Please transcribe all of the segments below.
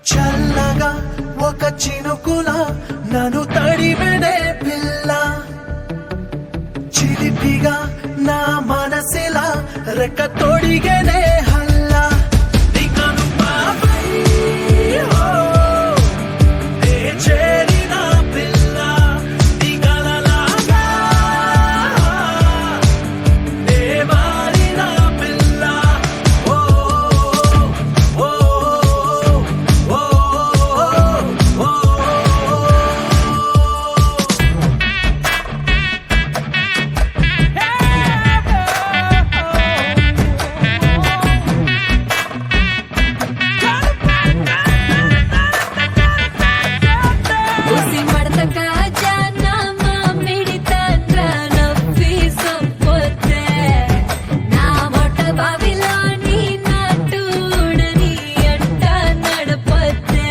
చల్లగా ఒక చినుకుల నన్ను తడిమెడే పిల్ల, చిలిపిగా నా మనసిలా రెక్క తొడిగనే హల్లా. నికను పాపై చేరిన పిల్ల, నీ కలలాగా నే మారిన పిల్ల. ఓ ఓ ఓ ఓ ఉసి మడత కాజాన మామిడి తండ్ర నవ్వి సొప్పొతే నా మొట్ట బావిలోని నాటుడని అంట నడపొతే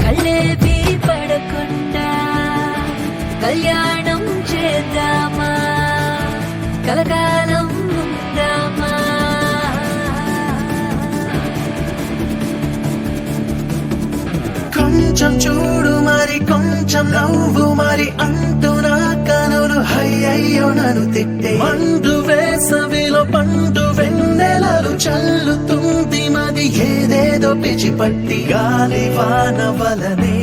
కళ్ళేవి పడకుండా కళ్యాణం చేద్దామా కలకాలం ఉందామా. కొంచెం చూడు మరి కొంచెం నవ్వు మరి అంటూ నా కనులు అయ్యయ్యో నన్ను తిట్టే. మండు వేసవిలో పండు వెన్నెలలు చల్లుతుంది మది ఏదేదో పిచ్చిపట్టి గాలి వాన వలనే